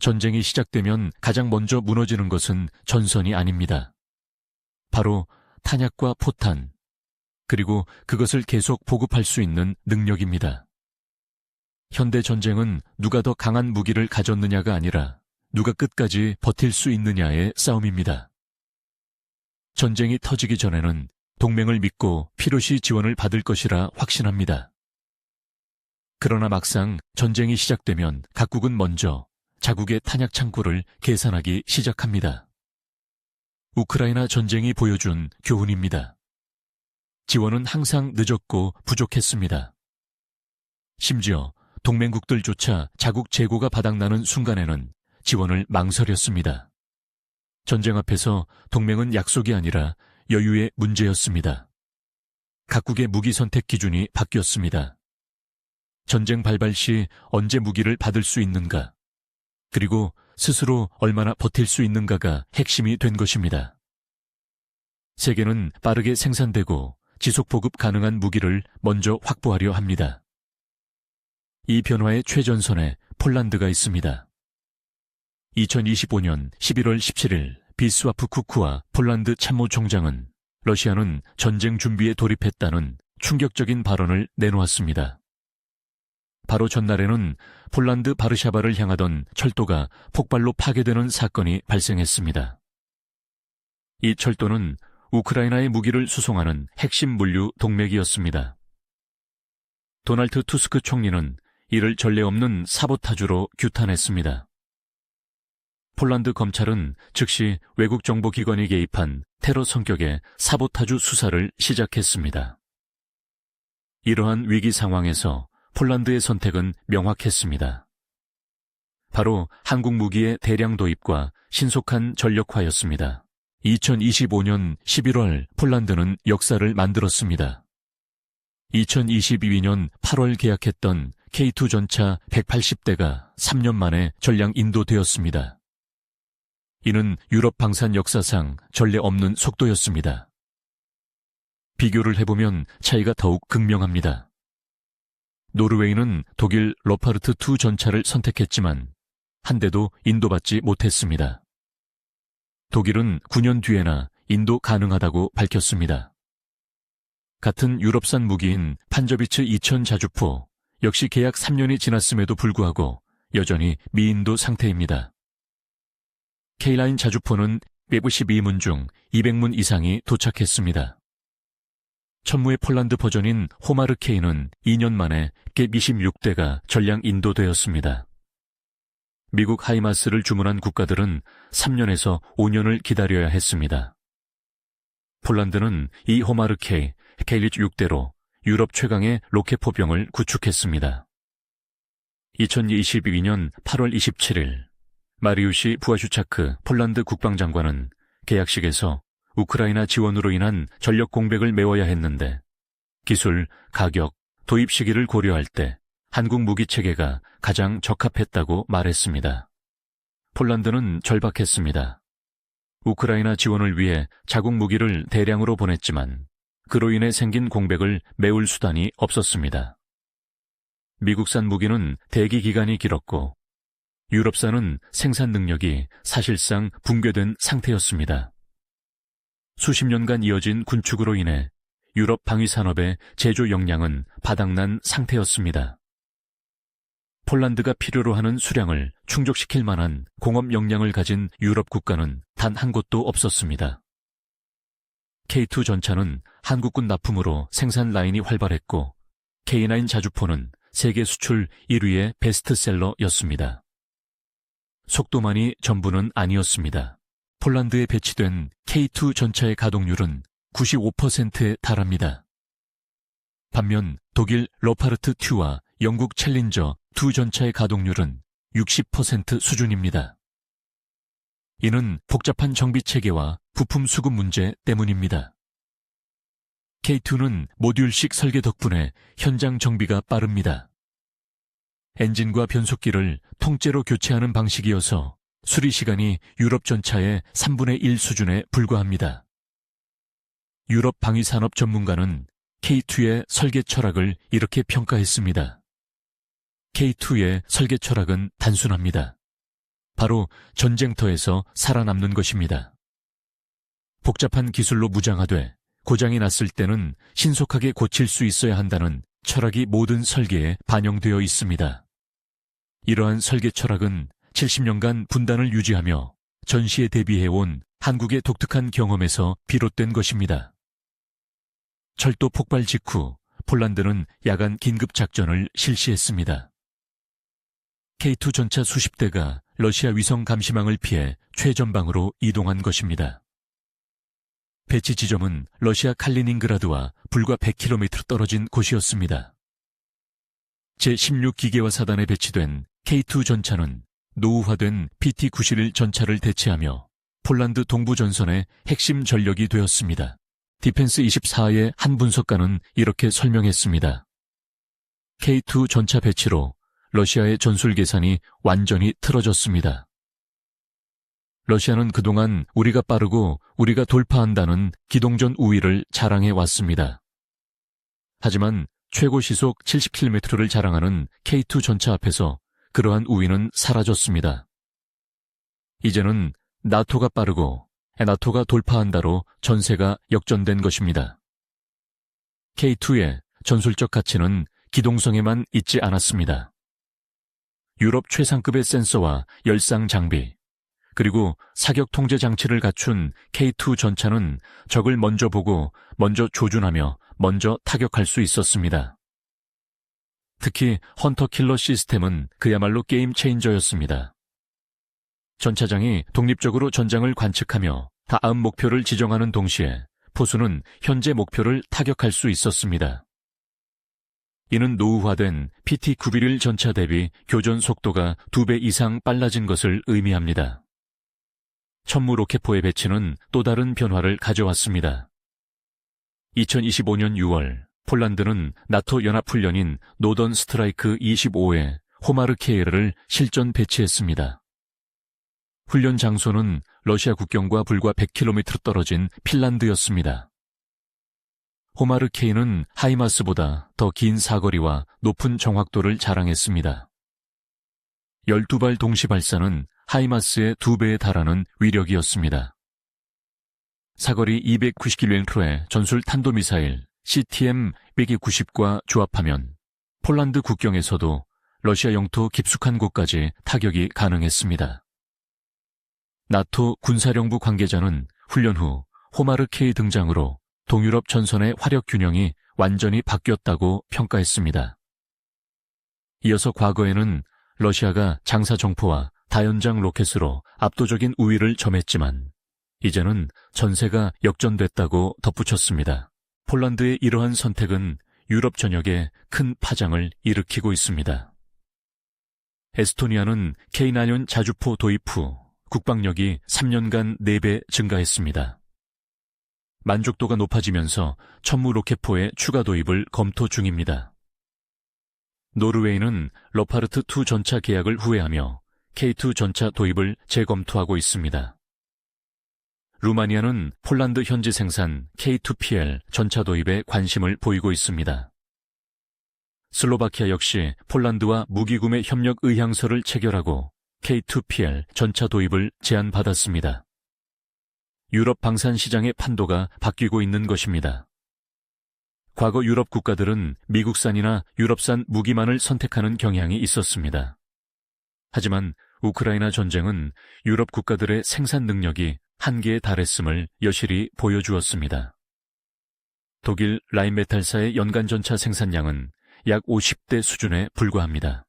전쟁이 시작되면 가장 먼저 무너지는 것은 전선이 아닙니다. 바로 탄약과 포탄, 그리고 그것을 계속 보급할 수 있는 능력입니다. 현대 전쟁은 누가 더 강한 무기를 가졌느냐가 아니라 누가 끝까지 버틸 수 있느냐의 싸움입니다. 전쟁이 터지기 전에는 동맹을 믿고 필요시 지원을 받을 것이라 확신합니다. 그러나 막상 전쟁이 시작되면 각국은 먼저 자국의 탄약 창고를 계산하기 시작합니다. 우크라이나 전쟁이 보여준 교훈입니다. 지원은 항상 늦었고 부족했습니다. 심지어 동맹국들조차 자국 재고가 바닥나는 순간에는 지원을 망설였습니다. 전쟁 앞에서 동맹은 약속이 아니라 여유의 문제였습니다. 각국의 무기 선택 기준이 바뀌었습니다. 전쟁 발발 시 언제 무기를 받을 수 있는가, 그리고 스스로 얼마나 버틸 수 있는가가 핵심이 된 것입니다. 세계는 빠르게 생산되고 지속 보급 가능한 무기를 먼저 확보하려 합니다. 이 변화의 최전선에 폴란드가 있습니다. 2025년 11월 17일 비스와프 쿠크와 폴란드 참모총장은 러시아는 전쟁 준비에 돌입했다는 충격적인 발언을 내놓았습니다. 바로 전날에는 폴란드 바르샤바를 향하던 철도가 폭발로 파괴되는 사건이 발생했습니다. 이 철도는 우크라이나의 무기를 수송하는 핵심 물류 동맥이었습니다. 도널드 투스크 총리는 이를 전례 없는 사보타주로 규탄했습니다. 폴란드 검찰은 즉시 외국 정보기관이 개입한 테러 성격의 사보타주 수사를 시작했습니다. 이러한 위기 상황에서 폴란드의 선택은 명확했습니다. 바로 한국 무기의 대량 도입과 신속한 전력화였습니다. 2025년 11월 폴란드는 역사를 만들었습니다. 2022년 8월 계약했던 K2 전차 180대가 3년 만에 전량 인도되었습니다. 이는 유럽 방산 역사상 전례 없는 속도였습니다. 비교를 해보면 차이가 더욱 극명합니다. 노르웨이는 독일 로파르트 2 전차를 선택했지만 한 대도 인도받지 못했습니다. 독일은 9년 뒤에나 인도 가능하다고 밝혔습니다. 같은 유럽산 무기인 판저비츠 2000 자주포 역시 계약 3년이 지났음에도 불구하고 여전히 미인도 상태입니다. K라인 자주포는 152문 중 200문 이상이 도착했습니다. 천무의 폴란드 버전인 호마르 K는 2년 만에 깹 26대가 전량 인도되었습니다. 미국 하이마스를 주문한 국가들은 3년에서 5년을 기다려야 했습니다. 폴란드는 이 호마르 K, K리츠 6대로 유럽 최강의 로켓 포병을 구축했습니다. 2022년 8월 27일 마리우시 부아슈차크 폴란드 국방장관은 계약식에서 우크라이나 지원으로 인한 전력 공백을 메워야 했는데 기술, 가격, 도입 시기를 고려할 때 한국 무기 체계가 가장 적합했다고 말했습니다. 폴란드는 절박했습니다. 우크라이나 지원을 위해 자국 무기를 대량으로 보냈지만 그로 인해 생긴 공백을 메울 수단이 없었습니다. 미국산 무기는 대기 기간이 길었고 유럽산은 생산 능력이 사실상 붕괴된 상태였습니다. 수십 년간 이어진 군축으로 인해 유럽 방위산업의 제조 역량은 바닥난 상태였습니다. 폴란드가 필요로 하는 수량을 충족시킬 만한 공업 역량을 가진 유럽 국가는 단 한 곳도 없었습니다. K2 전차는 한국군 납품으로 생산 라인이 활발했고 K9 자주포는 세계 수출 1위의 베스트셀러였습니다. 속도만이 전부는 아니었습니다. 폴란드에 배치된 K2 전차의 가동률은 95%에 달합니다. 반면 독일 로파르트 2와 영국 챌린저 2 전차의 가동률은 60% 수준입니다. 이는 복잡한 정비 체계와 부품 수급 문제 때문입니다. K2는 모듈식 설계 덕분에 현장 정비가 빠릅니다. 엔진과 변속기를 통째로 교체하는 방식이어서 수리 시간이 유럽 전차의 3분의 1 수준에 불과합니다. 유럽 방위산업 전문가는 K2의 설계 철학을 이렇게 평가했습니다. K2의 설계 철학은 단순합니다. 바로 전쟁터에서 살아남는 것입니다. 복잡한 기술로 무장하되 고장이 났을 때는 신속하게 고칠 수 있어야 한다는 철학이 모든 설계에 반영되어 있습니다. 이러한 설계 철학은 70년간 분단을 유지하며 전시에 대비해온 한국의 독특한 경험에서 비롯된 것입니다. 철도 폭발 직후 폴란드는 야간 긴급 작전을 실시했습니다. K2 전차 수십 대가 러시아 위성 감시망을 피해 최전방으로 이동한 것입니다. 배치 지점은 러시아 칼리닝그라드와 불과 100km 떨어진 곳이었습니다. 제16기계화 사단에 배치된 K2 전차는 노후화된 PT-91 전차를 대체하며 폴란드 동부 전선의 핵심 전력이 되었습니다. 디펜스24의 한 분석가는 이렇게 설명했습니다. K2 전차 배치로 러시아의 전술 계산이 완전히 틀어졌습니다. 러시아는 그동안 우리가 빠르고 우리가 돌파한다는 기동전 우위를 자랑해 왔습니다. 하지만 최고 시속 70km를 자랑하는 K2 전차 앞에서 그러한 우위는 사라졌습니다. 이제는 나토가 빠르고 나토가 돌파한다로 전세가 역전된 것입니다. K2의 전술적 가치는 기동성에만 있지 않았습니다. 유럽 최상급의 센서와 열상 장비, 그리고 사격 통제 장치를 갖춘 K2 전차는 적을 먼저 보고 먼저 조준하며 먼저 타격할 수 있었습니다. 특히 헌터 킬러 시스템은 그야말로 게임 체인저였습니다. 전차장이 독립적으로 전장을 관측하며 다음 목표를 지정하는 동시에 포수는 현재 목표를 타격할 수 있었습니다. 이는 노후화된 PT-91 전차 대비 교전 속도가 2배 이상 빨라진 것을 의미합니다. 천무 로켓포의 배치는 또 다른 변화를 가져왔습니다. 2025년 6월 폴란드는 나토 연합훈련인 노던 스트라이크 25에 호마르케이를 실전 배치했습니다. 훈련 장소는 러시아 국경과 불과 100km 떨어진 핀란드였습니다. 호마르케이는 하이마스보다 더 긴 사거리와 높은 정확도를 자랑했습니다. 12발 동시 발사는 하이마스의 2배에 달하는 위력이었습니다. 사거리 290km의 전술 탄도미사일 CTM-190과 조합하면 폴란드 국경에서도 러시아 영토 깊숙한 곳까지 타격이 가능했습니다. 나토 군사령부 관계자는 훈련 후 호마르케이 등장으로 동유럽 전선의 화력 균형이 완전히 바뀌었다고 평가했습니다. 이어서 과거에는 러시아가 장사 정포와 다연장 로켓으로 압도적인 우위를 점했지만 이제는 전세가 역전됐다고 덧붙였습니다. 폴란드의 이러한 선택은 유럽 전역에 큰 파장을 일으키고 있습니다. 에스토니아는 K9 자주포 도입 후 국방력이 3년간 4배 증가했습니다. 만족도가 높아지면서 천무 로켓포의 추가 도입을 검토 중입니다. 노르웨이는 러파르트2 전차 계약을 후회하며 K2 전차 도입을 재검토하고 있습니다. 루마니아는 폴란드 현지 생산 K2PL 전차 도입에 관심을 보이고 있습니다. 슬로바키아 역시 폴란드와 무기구매 협력 의향서를 체결하고 K2PL 전차 도입을 제안받았습니다. 유럽 방산 시장의 판도가 바뀌고 있는 것입니다. 과거 유럽 국가들은 미국산이나 유럽산 무기만을 선택하는 경향이 있었습니다. 하지만 우크라이나 전쟁은 유럽 국가들의 생산 능력이 한계에 달했음을 여실히 보여주었습니다. 독일 라인메탈사의 연간 전차 생산량은 약 50대 수준에 불과합니다.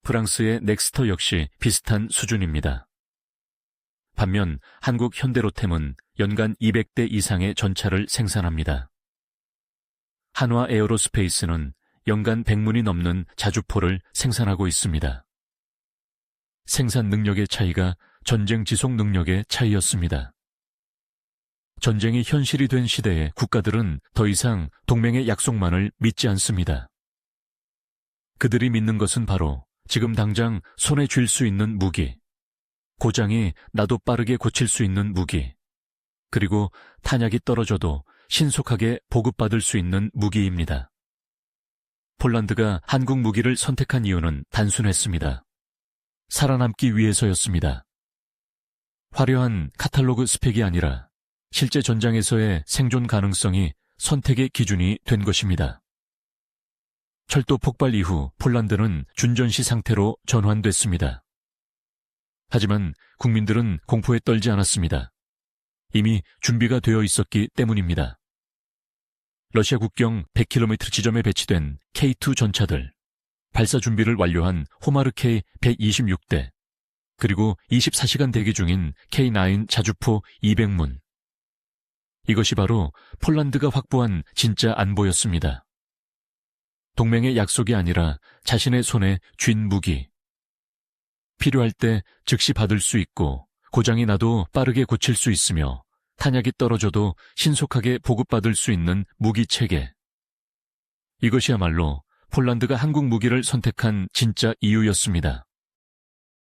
프랑스의 넥스터 역시 비슷한 수준입니다. 반면 한국 현대로템은 연간 200대 이상의 전차를 생산합니다. 한화 에어로스페이스는 연간 100문이 넘는 자주포를 생산하고 있습니다. 생산 능력의 차이가 전쟁 지속 능력의 차이였습니다. 전쟁이 현실이 된 시대에 국가들은 더 이상 동맹의 약속만을 믿지 않습니다. 그들이 믿는 것은 바로 지금 당장 손에 쥘 수 있는 무기, 고장이 나도 빠르게 고칠 수 있는 무기, 그리고 탄약이 떨어져도 신속하게 보급받을 수 있는 무기입니다. 폴란드가 한국 무기를 선택한 이유는 단순했습니다. 살아남기 위해서였습니다. 화려한 카탈로그 스펙이 아니라 실제 전장에서의 생존 가능성이 선택의 기준이 된 것입니다. 철도 폭발 이후 폴란드는 준전시 상태로 전환됐습니다. 하지만 국민들은 공포에 떨지 않았습니다. 이미 준비가 되어 있었기 때문입니다. 러시아 국경 100km 지점에 배치된 K2 전차들, 발사 준비를 완료한 호마르K 126대, 그리고 24시간 대기 중인 K9 자주포 200문. 이것이 바로 폴란드가 확보한 진짜 안보였습니다. 동맹의 약속이 아니라 자신의 손에 쥔 무기. 필요할 때 즉시 받을 수 있고 고장이 나도 빠르게 고칠 수 있으며 탄약이 떨어져도 신속하게 보급받을 수 있는 무기 체계. 이것이야말로 폴란드가 한국 무기를 선택한 진짜 이유였습니다.